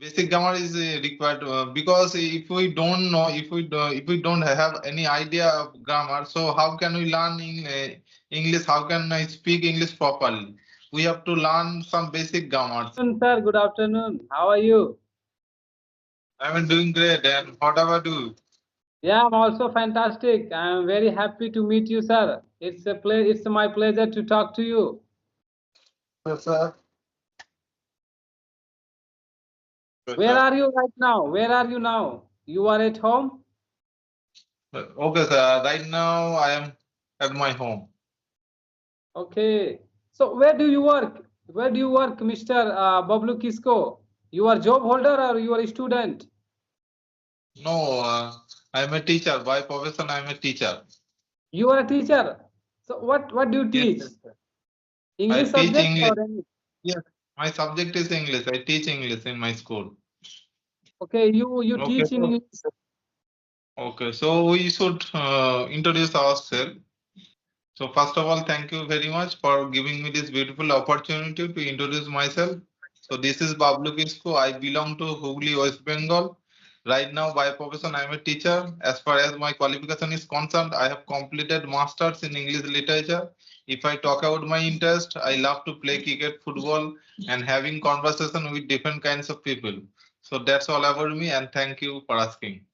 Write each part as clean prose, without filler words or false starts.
basic grammar is required because if we don't know, if we don't have any idea of grammar, so how can we learn in English? How can I speak English properly? We have to learn some basic grammar. Sir, good afternoon. How are you? I'm doing great, and what about you? Yeah, I'm also fantastic. I'm very happy to meet you, sir. It's my pleasure to talk to you. Yes, sir. Yes, Where sir. are you right now? Where are you now? You are at home? Okay, sir. Right now I am at my home. Okay. So where do you work? Where do you work, Mr. Bablu Kisko? You are job holder or you are a student? No, I'm a teacher. By profession, I'm a teacher. You are a teacher. So what do you Yes, teach? yes, sir. I English teach subject English. or any? Yes, my subject is English. I teach English in my school. Okay, you Okay, teach in English. so we should introduce ourselves. So first of all, thank you very much for giving me this beautiful opportunity to introduce myself. So this is Bablu Kisko. I belong to Hooghly, West Bengal. Right now, by profession, I am a teacher. As far as my qualification is concerned, I have completed masters in English literature. If I talk about my interest, I love to play cricket, football, and having conversation with different kinds of people. So that's all about me, and thank you for asking.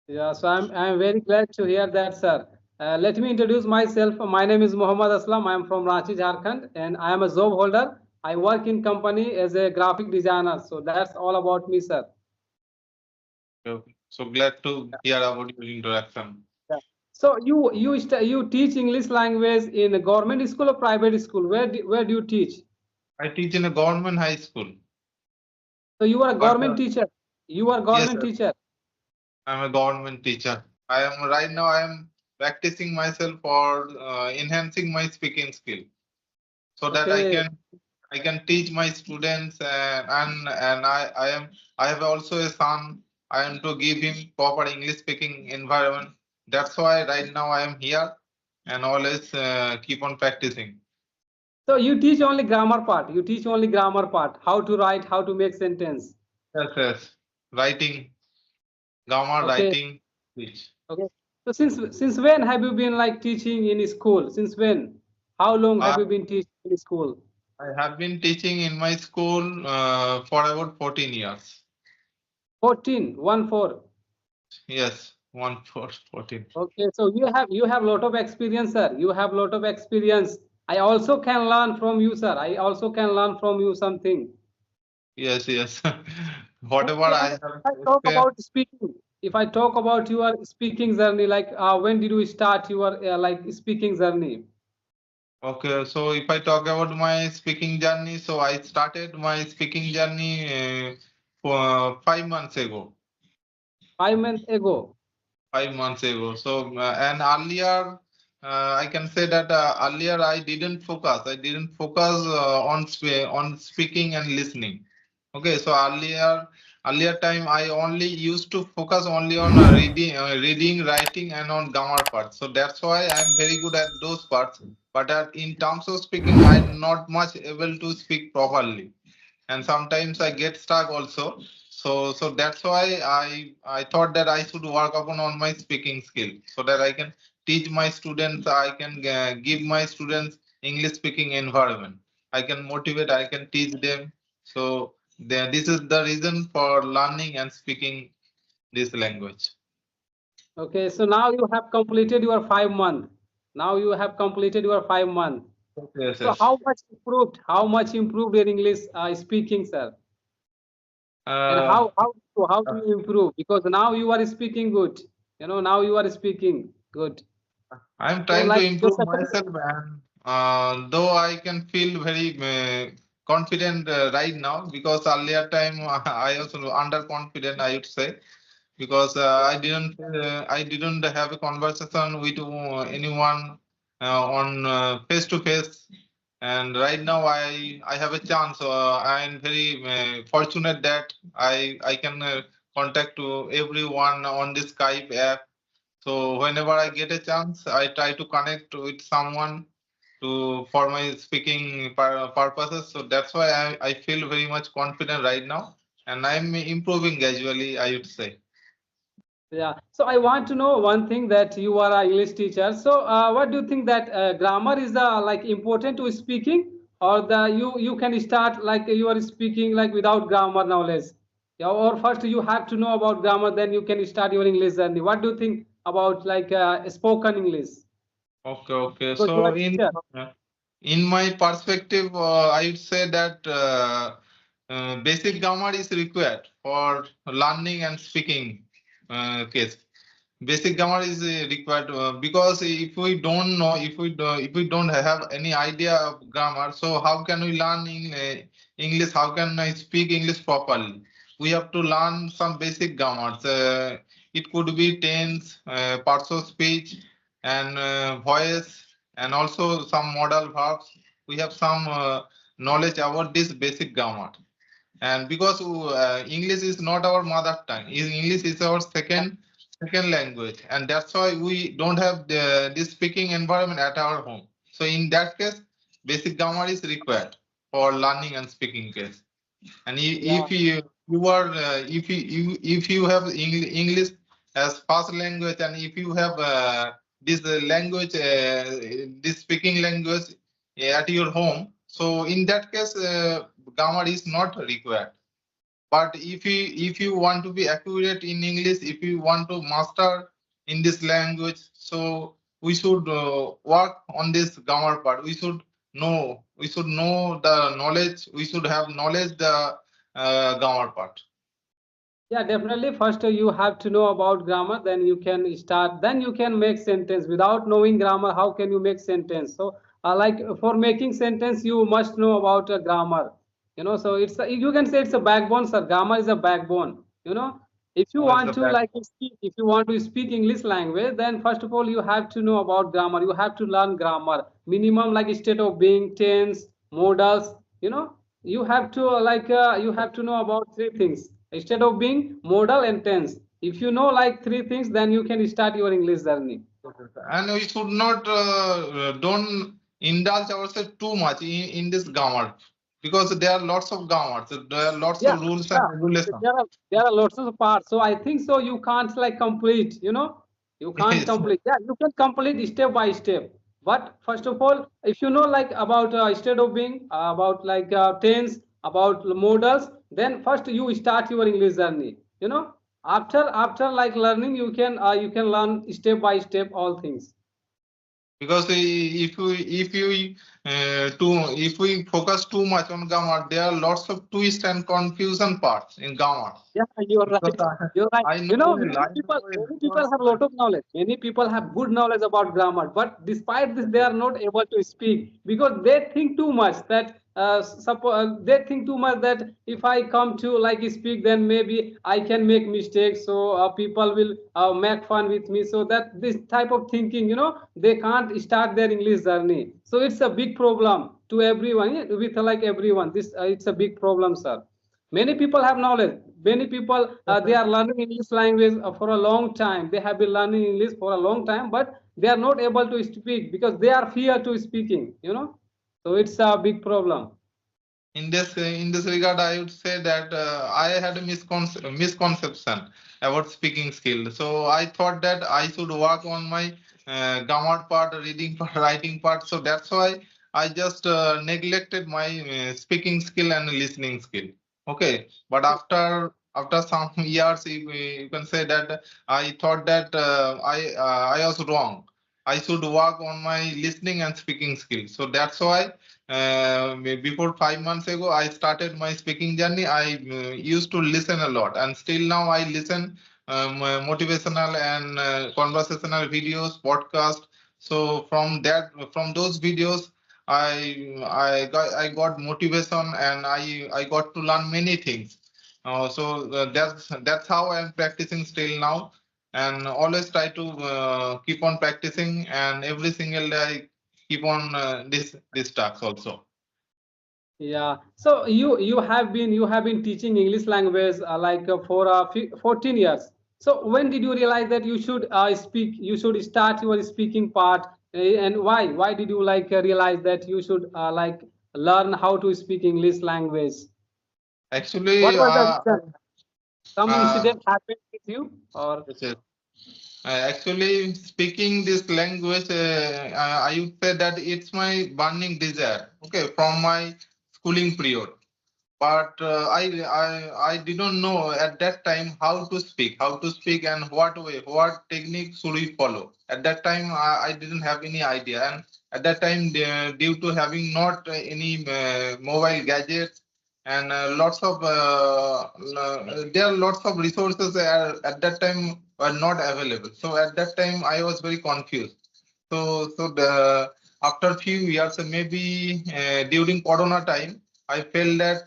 Yeah, so I'm very glad to hear that, sir. Let me introduce myself. My name is Muhammad Aslam. I am from Ranchi, Jharkhand, and I am a job holder. I work in company as a graphic designer. So that's all about me, sir. So glad to hear about your introduction. Yeah. So you teach English language in a government school or private school? Where do you teach? I teach in a government high school, So you are a but government teacher. You are yes, government sir, teacher. I'm a government teacher. I am right now. I am practicing myself for enhancing my speaking skill, so that Okay. I can teach my students and I have also a son. I am to give him proper English speaking environment. That's why right now I am here and always keep on practicing. So you teach only grammar part. You teach only grammar part. How to write, how to make sentence. Yes, yes. Writing, grammar, Okay. writing, speech. Okay. So since when have you been like teaching in school? Since when? How long have I you been teaching in school? I have been teaching in my school for about 14 years. 14, 1 4. Yes, one for 14. Okay, so you have lot of experience, sir. You have lot of experience. I also can learn from you, sir. I also can learn from you something. Yes, yes. Whatever Okay, I and have if I talk experienced. about speaking, if I talk about your speaking journey, like when did you start your like speaking journey? Okay, so if I talk about my speaking journey, so I started my speaking journey for 5 months ago. 5 months ago. 5 months ago. So and earlier, I can say that earlier I didn't focus. I didn't focus on speaking and listening. Okay, so earlier time I only used to focus only on reading, writing, and on grammar parts. So that's why I'm very good at those parts. But in terms of speaking, I'm not much able to speak properly, and sometimes I get stuck also. So that's why I thought that I should work upon on my speaking skill so that I can teach my students. I can give my students English speaking environment. I can motivate. I can teach them. So this is the reason for learning and speaking this language. Okay, so now you have completed your 5 month. Now you have completed your 5 month. Yes, So yes. how much improved? How much improved your English speaking, sir? And Uh, how do you improve? Because now you are speaking good. Now you are speaking good. I'm So trying to like just improve a myself, and though I can feel very confident right now because earlier time I was underconfident, I would say, because I didn't have a conversation with anyone on face to face, and right now I have a chance. I'm very fortunate that I can contact to everyone on this Skype app. So whenever I get a chance, I try to connect with someone to for my speaking purposes. So that's why I feel very much confident right now. and I'm improving gradually, I would say. Yeah. So I want to know one thing that you are an English teacher. So what do you think that grammar is like important to speaking, or the you can start like you are speaking like without grammar knowledge? Yeah, or first you have to know about grammar, then you can start your English journey. What do you think about like spoken English? Okay, okay. Because you are So a teacher. in my perspective, I would say that basic grammar is required for learning and speaking case. Basic grammar is required because if we don't know, if we don't have any idea of grammar, so how can we learn in English? How can I speak English properly? We have to learn some basic grammars. It could be tense, parts of speech, and voice, and also some modal verbs. We have some knowledge about this basic grammar. And because English is not our mother tongue, English is our second language, and that's why we don't have this speaking environment at our home. So in that case, basic grammar is required for learning and speaking case. And Yeah. if you are if you have English as first language, and if you have this language, this speaking language at your home, so in that case, grammar is not required. But if you want to be accurate in English, if you want to master in this language, so we should work on this grammar part. We should know the knowledge. We should have knowledge the grammar part. Yeah, definitely. First, you have to know about grammar, then you can start, then you can make sentence. Without knowing grammar, how can you make sentence? So, like for making sentence, you must know about grammar. So you can say it's a backbone, sir. Grammar is a backbone. If you Grammar is want the to back. like speak, if you want to speak English language, then first of all, you have to know about grammar. You have to learn grammar. Minimum like state of being, tense, modals. You have to you have to know about three things instead of being modal and tense. If you know like three things, then you can start your English journey. And we should not don't indulge ourselves too much in this grammar, because there are lots of grammars. There are lots Yeah, of rules and yeah. regulations. There are lots of parts, so I think so you can't like complete. You can't Yes. complete. Yeah, you can complete step by step. But first of all, if you know like about state of being, about like tense, about modals, then first you start your English journey. After like learning, you can learn step by step all things. Because if we focus too much on grammar, there are lots of twist and confusion parts in grammar. Yeah, you're Because right. You're right. I know well, I know well Many people because have a lot of knowledge. Many people have good knowledge about grammar, but despite this, they are not able to speak because they think too much that they think too much that if I come to like speak, then maybe I can make mistakes. So people will make fun with me. So that this type of thinking, they can't start their English journey. So it's a big problem to everyone. Yeah, with like everyone, this it's a big problem, sir. Many people have knowledge. Many people they are learning English language for a long time. They have been learning English for a long time, but they are not able to speak because they are fear to speaking. So it's a big problem. in this regard, I would say that I had a misconception about speaking skill. So I thought that I should work on my grammar part, reading part, writing part. So that's why I just neglected my speaking skill and listening skill. Okay, but after some years, you can say that I thought that I was wrong. I should work on my listening and speaking skills. So that's why before 5 months ago, I started my speaking journey. I used to listen a lot, and still now I listen motivational and conversational videos, podcast. So from those videos, I got motivation, and I got to learn many things. So that's how I'm practicing still now, and always try to keep on practicing, and every single day I keep on this task also. Yeah. So you have been teaching English language for 14 years. So when did you realize that you should speak? You should start your speaking part, and why? Why did you realize that you should learn how to speak English language? Actually, What was the reason? Some uh, incident happened with you, or yes, yes. Actually, speaking this language, I would say that it's my burning desire. Okay, from my schooling period. But I didn't know at that time how to speak, and what way, what technique should we follow. At that time, I didn't have any idea, and at that time, due to having not any mobile gadgets and lots of there are lots of resources at that time were not available. So at that time, I was very confused. After few years, maybe during Corona time, I felt that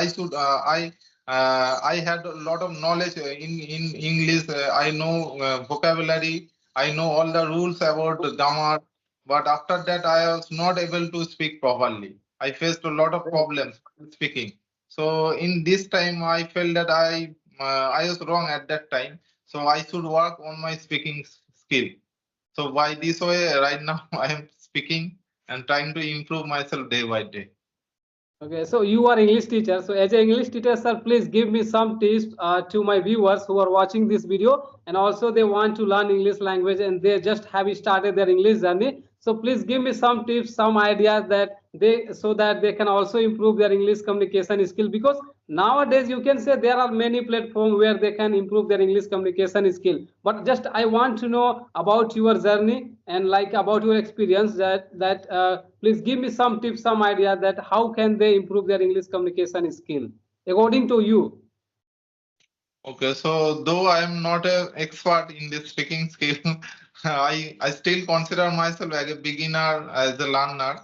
I should I had a lot of knowledge in English. I know vocabulary. I know all the rules about the grammar. But after that, I was not able to speak properly. I faced a lot of problems speaking. So in this time, I felt that I was wrong at that time. So I should work on my speaking skill. So by this way, right now I am speaking and trying to improve myself day by day. okay, so you are English teacher. So as an English teacher, sir, please give me some tips to my viewers who are watching this video, and also they want to learn English language and they just have started their English journey. So please give me some tips, some ideas that they so that they can also improve their English communication skill, because nowadays you can say there are many platforms where they can improve their English communication skill. But just I want to know about your journey and like about your experience, that please give me some tips, some idea that how can they improve their English communication skill according to you. Okay, so though I am not an expert in this speaking skill, I still consider myself as a beginner, as a learner.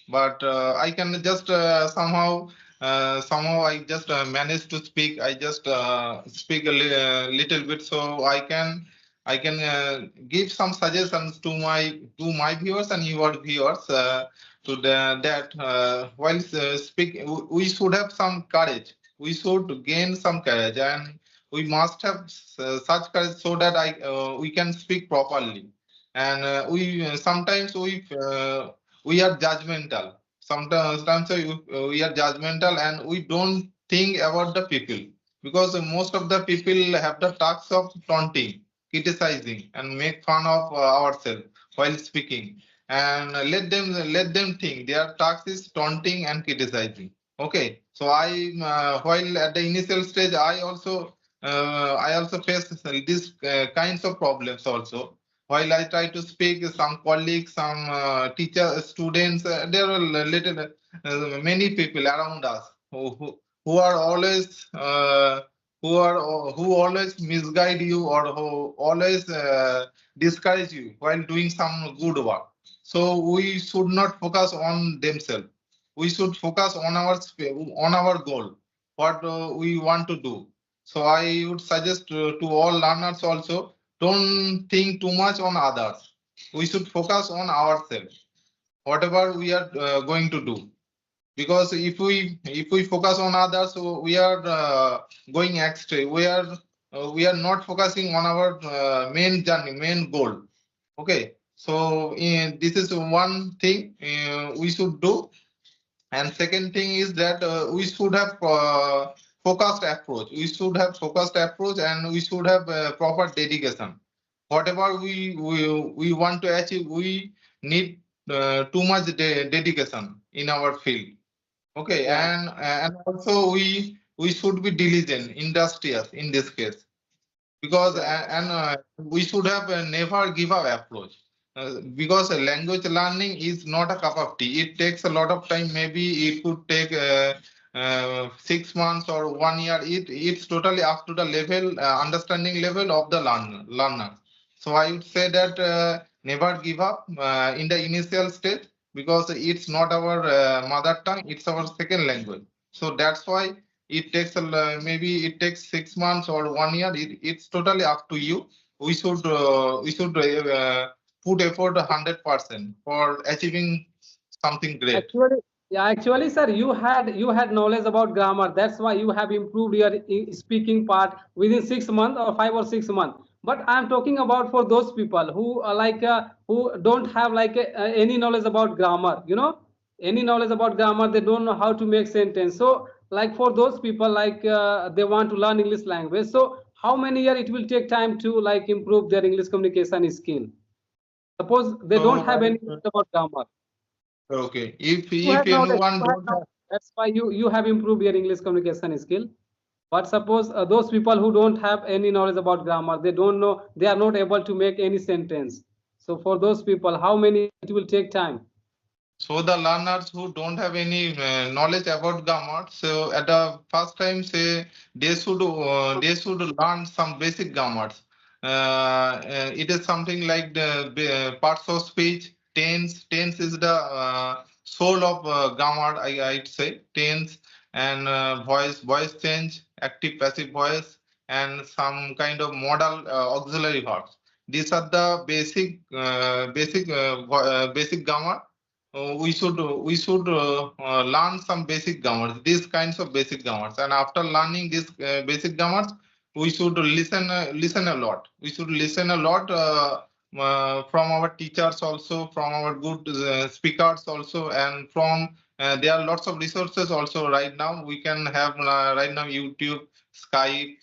But I can just somehow I just manage to speak. I just speak little bit, so I can give some suggestions to my viewers and your viewers that while speak, we should have some courage. We should gain some courage, and we must have such courage so that we can speak properly. And we sometimes we are judgmental. Sometimes we are judgmental, and we don't think about the people, because most of the people have the task of taunting, criticizing, and make fun of ourselves while speaking. And let them think their task is taunting and criticizing. Okay, so while at the initial stage, I also face these kinds of problems also. While I try to speak, some colleagues, some teacher, students, there are many people around us who are always who always misguide you, or who always discourage you while doing some good work. So we should not focus on themselves. We should focus on our goal, what we want to do. So I would suggest to all learners also, don't think too much on others. We should focus on ourselves, whatever we are going to do. Because if we focus on others, so we are going extra. We are not focusing on our main journey, main goal. Okay, so this is one thing we should do. And second thing is that we should have focused approach. We should have focused approach, and we should have proper dedication. Whatever we want to achieve, we need too much dedication in our field. Okay, Yeah, and also we should be diligent, industrious in this case, because yeah. we should have a never give up approach. Because language learning is not a cup of tea. It takes a lot of time. Maybe it could take 6 months or 1 year. It's totally up to the level, understanding level of the learner. So I would say that never give up in the initial stage, because it's not our mother tongue. It's our second language. So that's why maybe it takes 6 months or 1 year. It's totally up to you. We should put effort 100% for achieving something great. Actually, yeah, actually, sir, you had knowledge about grammar. That's why you have improved your speaking part within 6 months or 5 or 6 months. But I'm talking about for those people who are like who don't have like any knowledge about grammar. any knowledge about grammar, they don't know how to make sentence. So like for those people, like they want to learn English language, so how many year it will take time to like improve their English communication skill? Suppose they don't So have any knowledge about grammar. okay, if You have knowledge, anyone you have don't have, knowledge. That's why you have improved your English communication skill. But suppose those people who don't have any knowledge about grammar, they don't know, they are not able to make any sentence. So for those people, how many year it will take time? so the learners who don't have any knowledge about grammar, so at the first time, say they should learn some basic grammars. It is something like the parts of speech. Tense is the soul of grammar. I'd say tense and voice change, active passive voice, and some kind of modal auxiliary verbs. These are the basic grammar. We should learn some basic grammars, these kinds of basic grammars, and after learning these basic grammars, we should listen a lot. We should listen a lot from our teachers also, from our good speakers also, and from there are lots of resources also right now. We can have right now YouTube, Skype.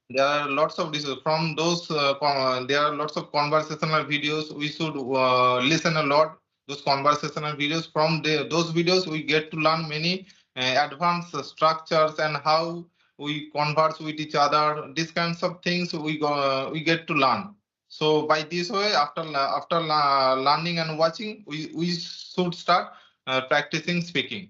There are lots of this from those there are lots of conversational videos. We should listen a lot those conversational videos. From those videos we get to learn many advanced structures and how we converse with each other. These kinds of things we get to learn. So by this way, after learning and watching, we should start practicing speaking.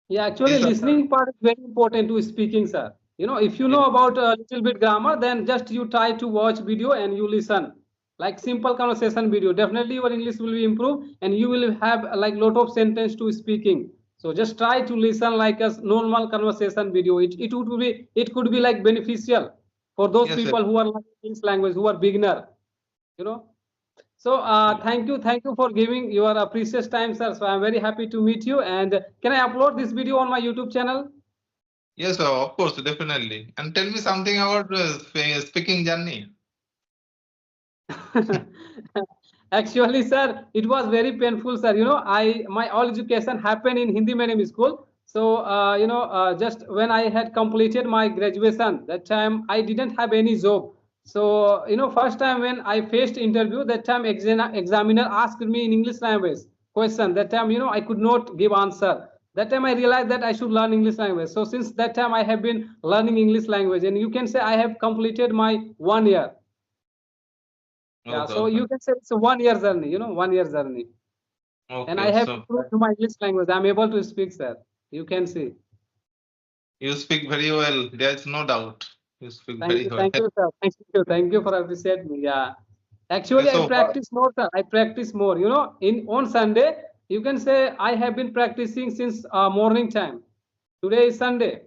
Yeah, actually, These are listening part is very important to speaking, sir. You know, if you the, know about a little bit grammar, then just you try to watch video and you listen, like simple conversation video. Definitely, your English will be improved, and you will have like lot of sentence to speaking. So just try to listen like a normal conversation video. It could be like beneficial for those yes, yes. people who are learning English language, who are beginner. You know. So thank you for giving your precious time, sir. So I'm very happy to meet you. And can I upload this video on my YouTube channel? Yes, of course, definitely. And tell me something about speaking journey. Actually, sir, it was very painful, sir. You know, I my all education happened in Hindi medium school. So just when I had completed my graduation, that time I didn't have any job. So first time when I faced interview, that time examiner asked me in English language question. That time I could not give answer. That time I realized that I should learn English language. So since that time I have been learning English language, and you can say I have completed my 1 year. Yeah, Okay, so okay, you can say it's a 1 year journey, 1 year journey. And I okay. have So improved my English language. I'm able to speak, sir. You can see. you speak very well. There is no doubt. You speak very well. Thank you, sir. Thank you for appreciating me. Yeah. Okay, Actually, I so practice more, sir. I practice more. In on Sunday, you can say I have been practicing since morning time. Today is Sunday,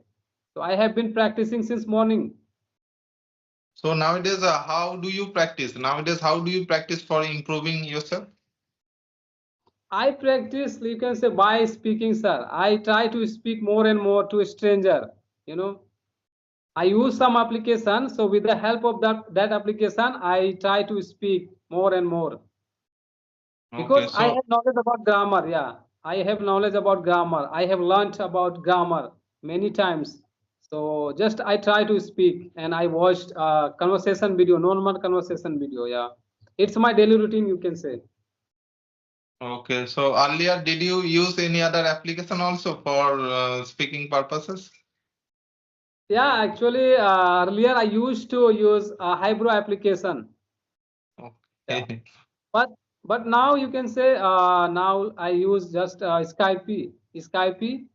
so I have been practicing since morning. so nowadays, how do you practice? Nowadays, how do you practice for improving yourself? I practice, you can say, by speaking, sir. I try to speak more and more to a stranger. You know, I use some application. So with the help of that application, I try to speak more and more Okay, because I so have knowledge about grammar. Yeah, I have knowledge about grammar. I have learned about grammar many times. So just I try to speak, and I watched conversation video, normal conversation video. Yeah, it's my daily routine. You can say. okay, so earlier, did you use any other application also for speaking purposes? Yeah, actually, earlier I used to use a Hybro application. Yeah, Okay. but now you can say now I use just Skype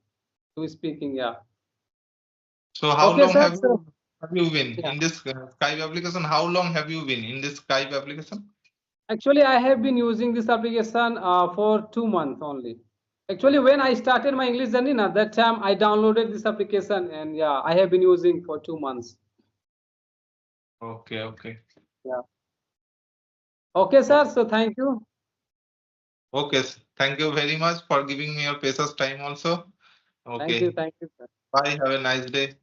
to speaking. Yeah. So how Okay, long sir. So have you been yeah, in this Skype application? How long have you been in this Skype application? actually, I have been using this application for 2 months only. Actually, when I started my English journey, at that time I downloaded this application, and yeah, I have been using for 2 months. Okay, okay. Yeah. Okay, sir. O- So thank you. Okay, thank you very much for giving me your precious time also. Okay, Thank you, sir. bye. Have a nice day.